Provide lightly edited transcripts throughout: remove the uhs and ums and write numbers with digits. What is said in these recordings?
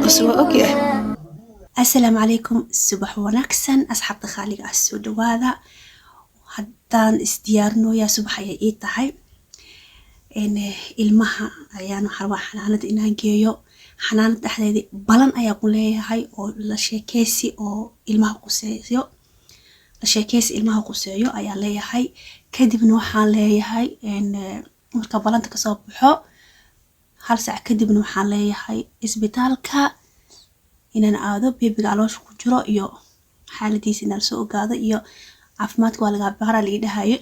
اوكي. السلام عليكم صباح ونكسن أصحاب خالق السود هذا haddaan isdiyaarinoyaa subax ayay ii tahay ilmaha ayaan waxaa rabaa xanaanada inaan geeyo. Xanaanada dhexdeeda balan ayaa ku leeyahay oo la sheekeysi ilmaha quseeyo ayaa leeyahay. Kadibna waxaan leeyahay marka balanta kasoo baxo hal saac kadibna waxaan leeyahay isbitaalka inaan aado beebiga caloosha ku jiro iyo xaaladiisa inaan soo ogaado iyo caafimaadka waa laga baaraa la dhahayo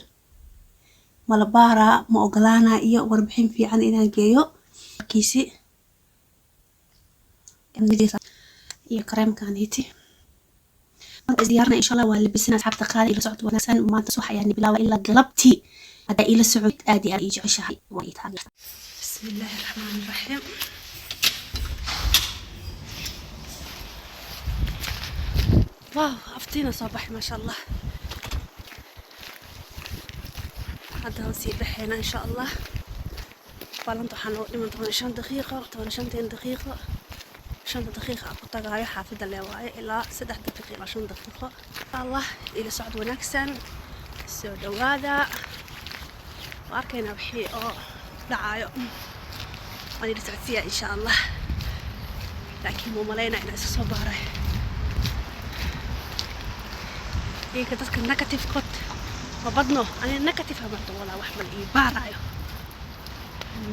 ma la baaraa ma ogolaana iyo warbixin fiican inaan geeyo kiisi iyo kareemkaaniiti marka isdiyaarna insha Allah waa labisina asxaabta qaali ila socod wanaagsan maanta subax ayaan bilaabay ilaa galabtii hada ila socod aad iyo aad ii jeceshahay waa ii taageerta. Bismillahir rahmaanir rahiim. واو أفتينا صباح ما شاء الله. هذا نسيب بحينا إن شاء الله. فلنتو حنوقف من 8 دقيقة 8 دقيقة 5 دقيقة أقطع قاية حافظة اللواء إلى 6 دقيقة إلى 5 دقيقة. الله إلى سعد ونكسن السود وهذا وأركينا بحي دعاية أنا لسعتية إن شاء الله لكن مو ملينا إلى صبارة إيه كتسك النكتيف كت وبدنه أنا النكتيف همرت ولا وحمل إيبارايو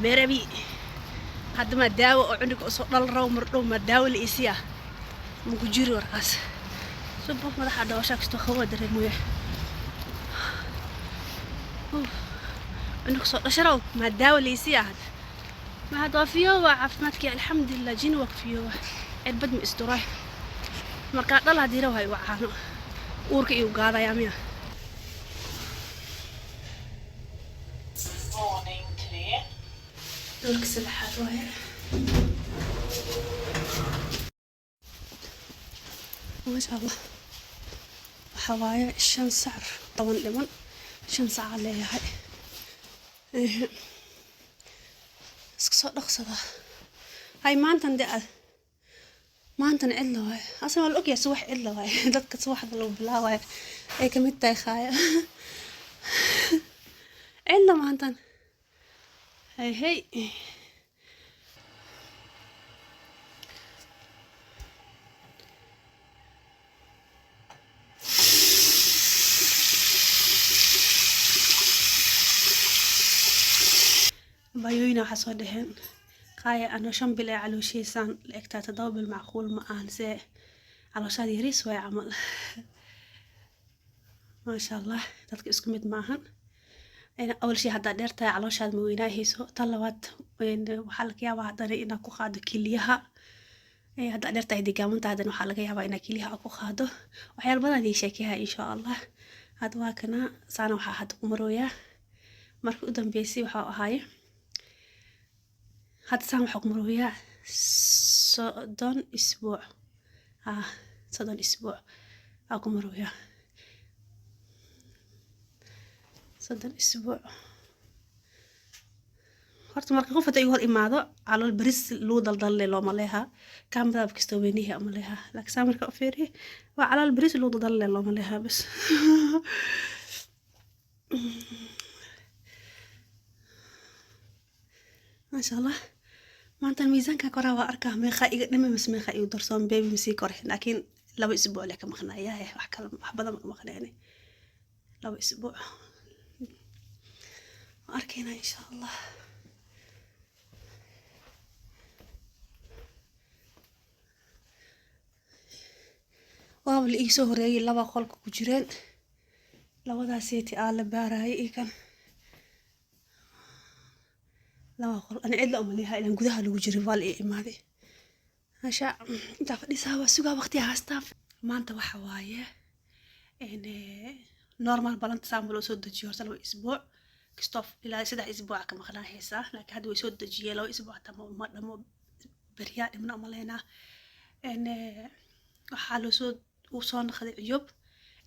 مربي هذا ما داو عندك أصول الرو مرو ما داو الإسيا مكجير ورقاس سبب ما راح أداو شاكس تخوّد درمويه عندك صوت أشرو ما داو الإسيا هذا ما هذا فيه وعفمتك الحمد لله جين وقفيه البد من استراي مركات الله ديرو هاي وعانو uurka iyo gaadaya miya uurka saddexaad waaye maasha Allah waxaa waaye 5 sac 10 dhiman 5 sac leeyahay iska soo dhaqsada hay maantan cilla waaye asal waa la ogyahay subax cilla waaye dadka subaxda lagu bilaabay ay ka mid tahay khaaya cilla maantan hey بايوينا waxaa soo dhaheen قاية أنا شنبلة على شيء سان لقيتها تضرب المعقول ما أنسى على شاد يريس ويعمل ما شاء الله تذكر اسكمت معهن أنا أول شيء هذا درتها على شاد مويناه هيسو طلبت وين وحلك يا بعض إنا أكو خادو كليها هذا درتها دي كمان تعدن وحلك يا بعض إنا كليها أكو خادو وحيل بدنا دي شكيها إن شاء الله هذا واكنا سانو حد مرويا مركو قدام بيسي وحاهاي هذا سام حكم رويا صدن أسبوع صدن أسبوع حكم رويا صدن أسبوع هرت مركب فتى يقول إماذا على البريس لو ضل لو ملها كان بذا بكستوبينيه ملها لك سام مركب فيري وعلى البريس لو ضل لو ملها بس ما شاء الله maanta miisaanka koraa waa arkaa meeqa iga dhimay mas meeqa igu darsoon baby misii kore laakiin 2 isbuuc leh ka maqnaayaa wax kale wax badan ma maqnaanay 2 isbuuc arkayna insha Allah waa wali ii soo horeeyay 2 qolka ku jireen labadaasiti aan la baarayay ikan لا أقول أنا إلا أمليها إلى جودها لو جري والي إمادي عشان أنت فدي سوا سوق وقتي هاستاف ما أنت وحواية إن نورمال بالانت سامبلو سود جيور سلو أسبوع كستوف إلى 6 أسبوع كم خلاه هسا لكن هذا يسود جي لو أسبوع تمام ما دمو برياد من أملينا إن حالو سود وصان خد عيوب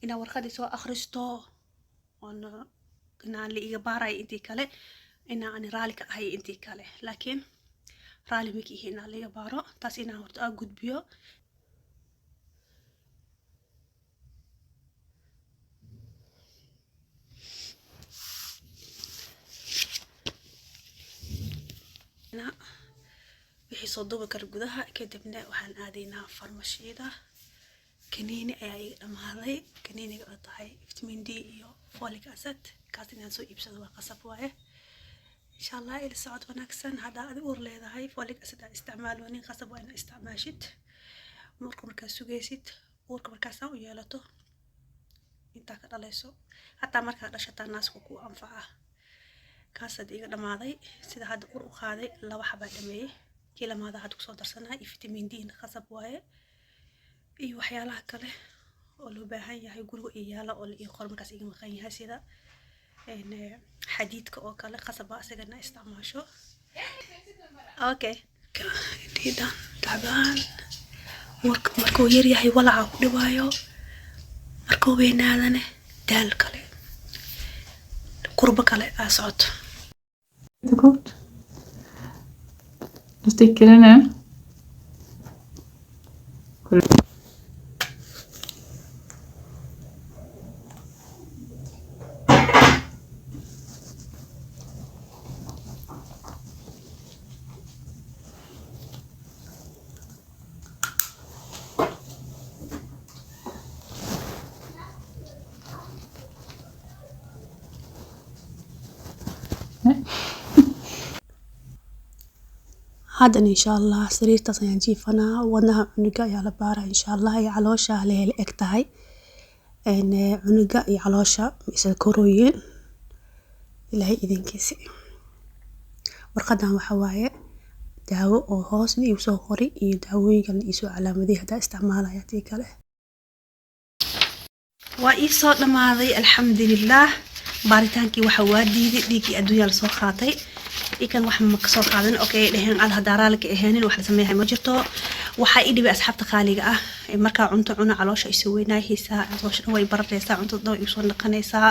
إن ورخدي سوا أخرجتو وأنا كنا اللي إجباري أنتي كله إن أنا رالك هاي أنتي كله لكن raali miki ihi inaa laga baaro taas inaan horta aa gudbiyo. wixii soo duubi kara gudaha kadibna waxaan aadaynaa farmashiida. kaniini ayaa iga dhamaaday, kaniiniga oo tahay vitamin D iyo folic acid, kaas inaan soo iibsado waa qasab waaye. insha allah ila socod wanaagsan. haddaa adi uur leedahay folic acid aa isticmaaloonin, qasab waa inaa isticmaashid uurka markaa sugaysid. uurka markaasaa u yeelato intaa ka dhalayso, hataa markaa dhashataa naaska kuu anfaca. kaasad iga dhamaaday, sida hadda uur u qaaday 2 xabaa dhameeyey, kii lamaada hadda kusoo darsanaa iyo vitamin D na qasab waaye, iyo waxyaalaha kale oo loo baahan yahay guriga iyo yaala oo iyo qor markaas iga maqan yahay sida xadiidka oo kale qasab baa asagana isticmaasho. okay diidan taban markuu yar yahay walaaca ku dhibaayo, markuu weynaadana daal kale kurba kale aa socoto. Jättegott. Du sticker det nu. haddan insha allah sariirtaas ayaan jiifanaa. wadnaha cunuga ayaa la baaraa insha allah, iyo caloosha haleel eg tahay. cunuga iyo caloosha isla korooyin ilaahay idinkiisi. warqadan waxa waaye daawo oo hoos la iibso qori iyo daawooyinka la iisoo calaamadii haddaa isticmaalaya tii kale. waa ii soo dhamaaday alxamdulillaah. baaritaankii waxa waa diiday, dhiiggii adduunya la soo qaatay. ikan wax ma ka soo qaadan. okay dheheen al hadaaraal ka aheenin wax la sameeyahay ma jirto. waxa ii dhibay asxaabta qaaliga ah markaa cunto cuna caloosha isoo weynaayaysaa, caloosha way baradaysaa, cuntada way soo naqanaysaa,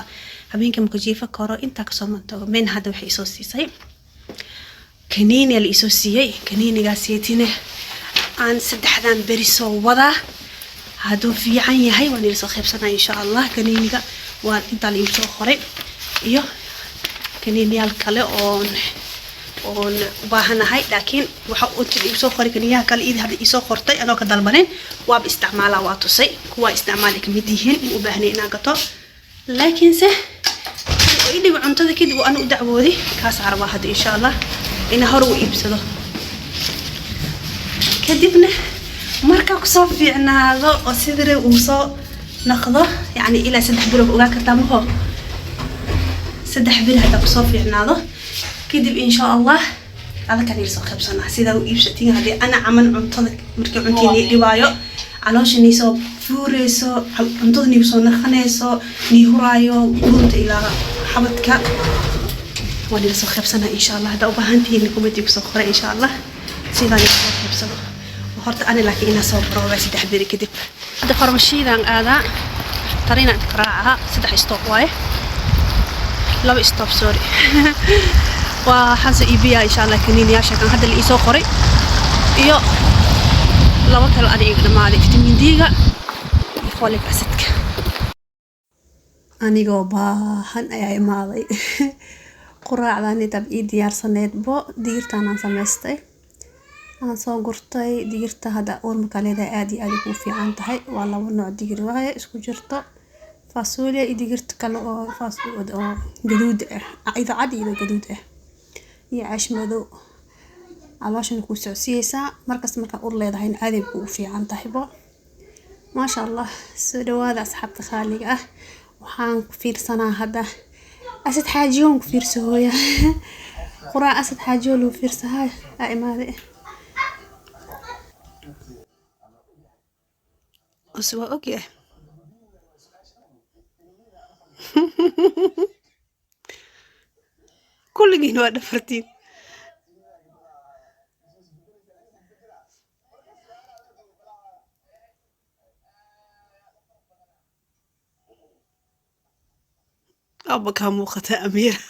habeenkii ma ka jiifa karo intaa ka soo mantago. meen hadda waxay isoo siisay kaniini la isoo siiyay. kaniinigaas yeetine aan 3dan beri soo wadaa. hadduu fiican yahay waan ila soo qaybsanaa insha allah. kaniiniga waa intaa la iibsoo qoray iyo kaniiniyaal kale oon u baahanahay, laakiin waxa uu iibsoo qoray kaniiniyaha kale ii hadda isoo qortay anoo ka dalbanin waaba isticmaalaa, waa tusay kuwa isticmaali ka mid yihiin u baahnay inaan gato. laakiinse ii dhib cuntada kadib aan u dacwoodi kaas arbaa hadda insha allah ina hor u iibsado. kadibna marka ku soo fiicnaado oo sidii uu soo naqdo yani ilaa 3 bilood ogaa kartaa maho 3 bilood hadda ku soo fiicnaado kadib insha allah adaka soo qaybsanaa sida uu iibsatiin. hadii ana caman cuntada markii cuntii dhibaayo caloosha ni soo fuureyso, cuntada ni soo naqanayso, ni huraayo gurunta ilaa xabadka wali soo qaybsanaa insha allah. hadda u baahantiin kumadi ku soo qoray insha allah sidaan soo qaybsado. horta ana laakiin ina soo barooba 3 beri kadib. hadda farmashiidan aadaa tarina qaraaca 3 stop waaye 2 stop sorry. waa xasa iibiya insha allah kaniiniyaasha kan hadda la isoo qoray iyo 2 kale aan iga dhamaaday vitamin D-ga iyo folic acid-ka. anigoo baahan ayaa imaaday. quraacdan inta ii diyaarsaneed bo digirtaan aan samaystay aan soo gurtay. digirta hadda uur markaa leedahay aad iyo aad ugu fiican tahay. waa 2 nooc digir waaye isku jirto, faasuulya iyo digirta kale oo faasuulya oo gaduud ah, ida cad iyo gaduud ah iyo caash madow. calooshan ku socodsiiyeysaa markaas markaa uur leedahay aad ay ugu fiican tahay bo. maasha allah. soo dhawaada asxaabta qaaliga ah. waxaan ku fiirsanaa hadda asad xaajiyoon ku fiirsahooya. quraac asad xaajiyo loo fiirsahay aa imaaday. أسوأ أوكي. كل جين واحد فرتين. أبا كان موقتها أمير.